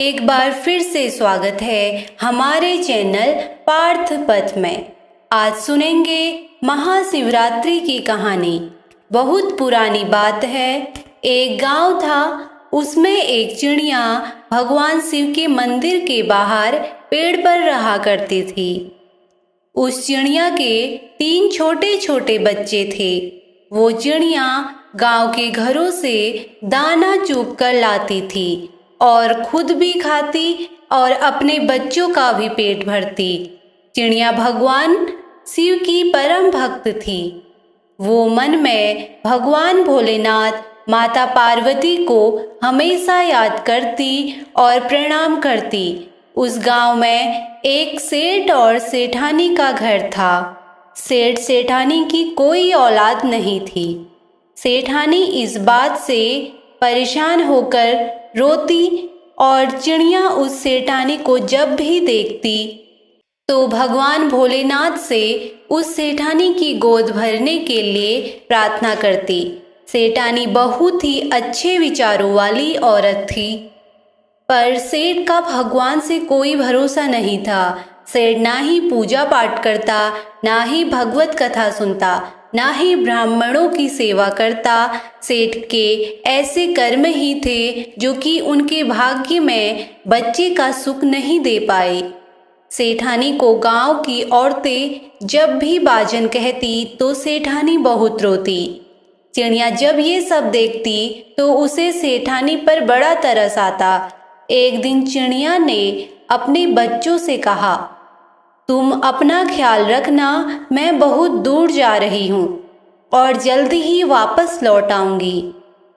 एक बार फिर से स्वागत है हमारे चैनल पार्थ पथ में। आज सुनेंगे महाशिवरात्रि की कहानी। बहुत पुरानी बात है। एक गांव था, उसमें एक चिड़िया भगवान शिव के मंदिर के बाहर पेड़ पर रहा करती थी। उस चिड़िया के 3 छोटे छोटे बच्चे थे। वो चिड़िया गांव के घरों से दाना चुग कर लाती थी और खुद भी खाती और अपने बच्चों का भी पेट भरती। चिड़िया भगवान शिव की परम भक्त थी। वो मन में भगवान भोलेनाथ, माता पार्वती को हमेशा याद करती और प्रणाम करती। उस गांव में एक सेठ और सेठानी का घर था। सेठ सेठानी की कोई औलाद नहीं थी। सेठानी इस बात से परेशान होकर रोती और चिड़िया उस सेठानी को जब भी देखती तो भगवान भोलेनाथ से उस सेठानी की गोद भरने के लिए प्रार्थना करती। सेठानी बहुत ही अच्छे विचारों वाली औरत थी, पर सेठ का भगवान से कोई भरोसा नहीं था। सेठ ना ही पूजा पाठ करता, ना ही भगवत कथा सुनता, ना ही ब्राह्मणों की सेवा करता। सेठ के ऐसे कर्म ही थे जो कि उनके भाग्य में बच्चे का सुख नहीं दे पाए। सेठानी को गांव की औरतें जब भी बाजन कहती तो सेठानी बहुत रोती। चिड़िया जब ये सब देखती तो उसे सेठानी पर बड़ा तरस आता। एक दिन चिड़िया ने अपने बच्चों से कहा, तुम अपना ख्याल रखना, मैं बहुत दूर जा रही हूँ और जल्दी ही वापस लौट आऊंगी।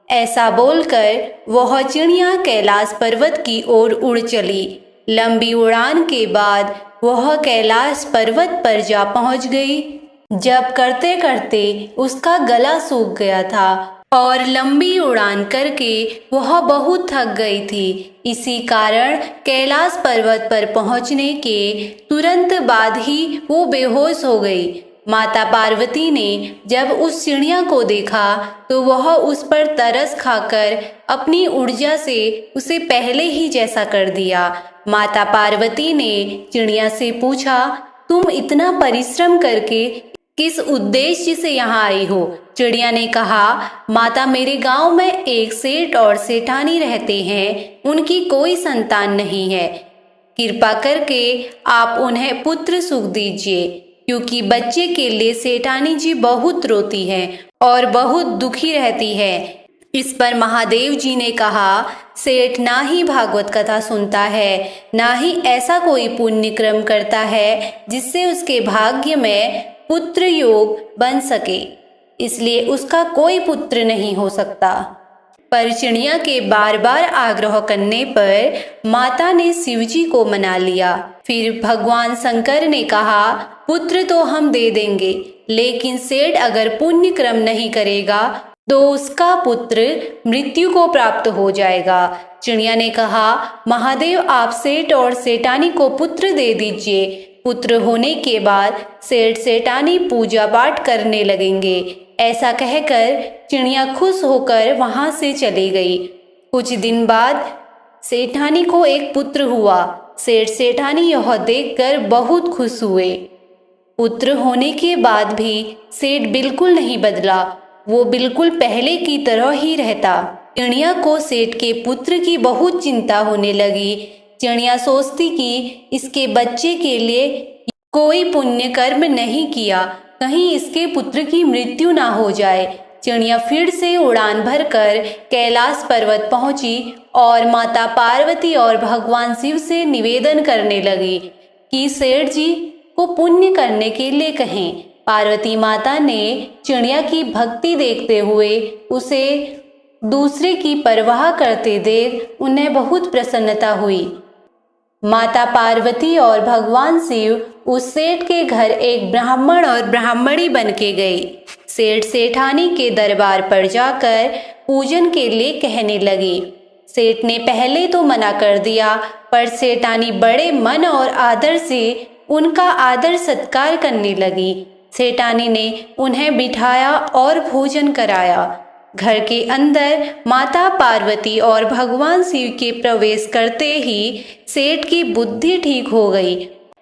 ऐसा बोलकर वह चिड़िया कैलाश पर्वत की ओर उड़ चली। लंबी उड़ान के बाद वह कैलाश पर्वत पर जा पहुंच गई। जब करते करते उसका गला सूख गया था और लंबी उड़ान करके वह बहुत थक गई थी। इसी कारण कैलाश पर्वत पर पहुंचने के तुरंत बाद ही वो बेहोश हो गई। माता पार्वती ने जब उस चिड़िया को देखा तो वह उस पर तरस खाकर अपनी ऊर्जा से उसे पहले ही जैसा कर दिया। माता पार्वती ने चिड़िया से पूछा, तुम इतना परिश्रम करके किस उद्देश्य से यहाँ आई हो? चिड़िया ने कहा, माता, मेरे गांव में एक सेठ और सेठानी रहते हैं, उनकी कोई संतान नहीं है। कृपा करके आप उन्हें पुत्र सुख दीजिए, क्योंकि बच्चे के लिए सेठानी जी बहुत रोती है और बहुत दुखी रहती है। इस पर महादेव जी ने कहा, सेठ ना ही भागवत कथा सुनता है, ना ही ऐसा कोई पुण्य कर्म करता है जिससे उसके भाग्य में पुत्र योग बन सके, इसलिए उसका कोई पुत्र नहीं हो सकता। पर चिड़िया के बार बार आग्रह करने पर माता ने शिवजी को मना लिया। फिर भगवान शंकर ने कहा, पुत्र तो हम दे देंगे, लेकिन सेठ अगर पुण्य कर्म नहीं करेगा तो उसका पुत्र मृत्यु को प्राप्त हो जाएगा। चिड़िया ने कहा, महादेव, आप सेठ और सेठानी को पुत्र दे दीजिए। पुत्र होने के बाद सेठ सेठानी पूजा पाठ करने लगेंगे। ऐसा कहकर चिड़िया खुश होकर वहां से चली गई। कुछ दिन बाद सेठानी को एक पुत्र हुआ। सेठ सेठानी यह देखकर बहुत खुश हुए। पुत्र होने के बाद भी सेठ बिल्कुल नहीं बदला, वो बिल्कुल पहले की तरह ही रहता। चिड़िया को सेठ के पुत्र की बहुत चिंता होने लगी। चिड़िया सोचती कि इसके बच्चे के लिए कोई पुण्य कर्म नहीं किया, कहीं इसके पुत्र की मृत्यु ना हो जाए। चिड़िया फिर से उड़ान भरकर कैलाश पर्वत पहुंची और माता पार्वती और भगवान शिव से निवेदन करने लगी कि सेठ जी को पुण्य करने के लिए कहें। पार्वती माता ने चिड़िया की भक्ति देखते हुए उसे दूसरे की परवाह करते देख उन्हें बहुत प्रसन्नता हुई। माता पार्वती और भगवान शिव उस सेठ के घर एक ब्राह्मण और ब्राह्मणी बन के गई। सेठ सेठानी के दरबार पर जाकर पूजन के लिए कहने लगी। सेठ ने पहले तो मना कर दिया, पर सेठानी बड़े मन और आदर से उनका आदर सत्कार करने लगी। सेठानी ने उन्हें बिठाया और भोजन कराया। घर के अंदर माता पार्वती और भगवान शिव के प्रवेश करते ही सेठ की बुद्धि ठीक हो गई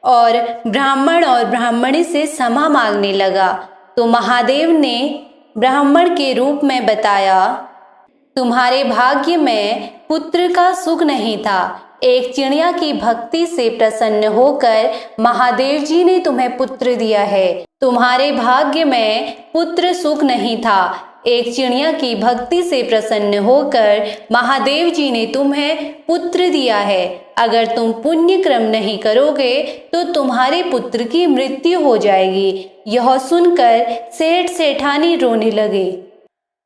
और ब्राह्मण और ब्राह्मणी से क्षमा मांगने लगा। तो महादेव ने ब्राह्मण के रूप में बताया, तुम्हारे भाग्य में पुत्र का सुख नहीं था। एक चिड़िया की भक्ति से प्रसन्न होकर महादेव जी ने तुम्हें पुत्र दिया है। तुम्हारे भाग्य में पुत्र सुख नहीं था। एक चिड़िया की भक्ति से प्रसन्न होकर महादेव जी ने तुम्हें पुत्र दिया है। अगर तुम पुण्य क्रम नहीं करोगे तो तुम्हारे पुत्र की मृत्यु हो जाएगी। यह सुनकर सेठ सेठानी रोने लगे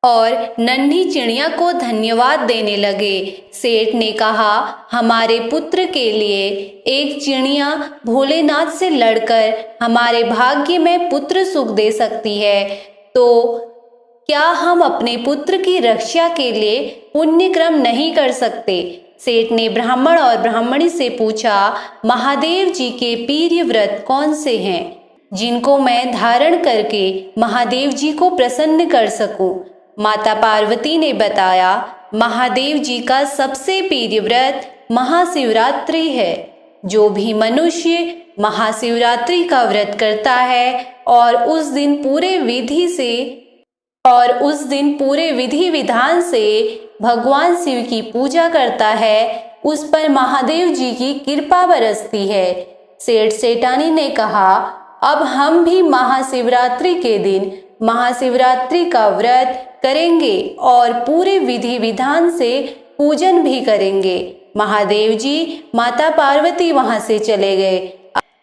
और नन्ही चिड़िया को धन्यवाद देने लगे। सेठ ने कहा, हमारे पुत्र के लिए एक चिड़िया भोलेनाथ से लड़कर हमारे भाग्य में पुत्र सुख दे सकती है, तो क्या हम अपने पुत्र की रक्षा के लिए पुण्य क्रम नहीं कर सकते? सेठ ने ब्राह्मण और ब्राह्मणी से पूछा, महादेव जी के प्रिय व्रत कौन से हैं जिनको मैं धारण करके महादेव जी को प्रसन्न कर सकूं? माता पार्वती ने बताया, महादेव जी का सबसे प्रिय व्रत महाशिवरात्रि है। जो भी मनुष्य महाशिवरात्रि का व्रत करता है और उस दिन पूरे विधि विधान से भगवान शिव की पूजा करता है, उस पर महादेव जी की कृपा बरसती है। सेठ सेठानी ने कहा, अब हम भी महाशिवरात्रि के दिन महाशिवरात्रि का व्रत करेंगे और पूरे विधि विधान से पूजन भी करेंगे। महादेव जी माता पार्वती वहां से चले गए।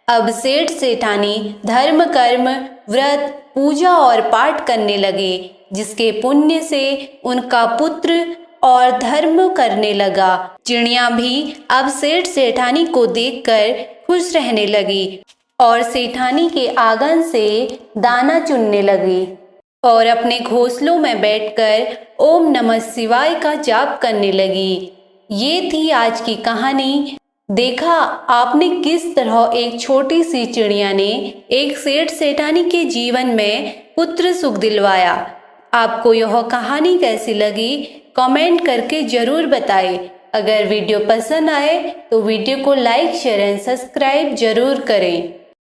अब सेठ सेठानी धर्म कर्म व्रत पूजा और पाठ करने लगे, जिसके पुण्य से उनका पुत्र और धर्म करने लगा। चिड़िया भी अब सेठ सेठानी को देखकर खुश रहने लगी और सेठानी के आंगन से दाना चुनने लगी और अपने घोंसलों में बैठकर ओम नमः शिवाय का जाप करने लगी। ये थी आज की कहानी। देखा आपने किस तरह एक छोटी सी चिड़िया ने एक सेठ सेठानी के जीवन में पुत्र सुख दिलवाया। आपको यह कहानी कैसी लगी कमेंट करके जरूर बताएं। अगर वीडियो पसंद आए तो वीडियो को लाइक शेयर एंड सब्सक्राइब जरूर करें।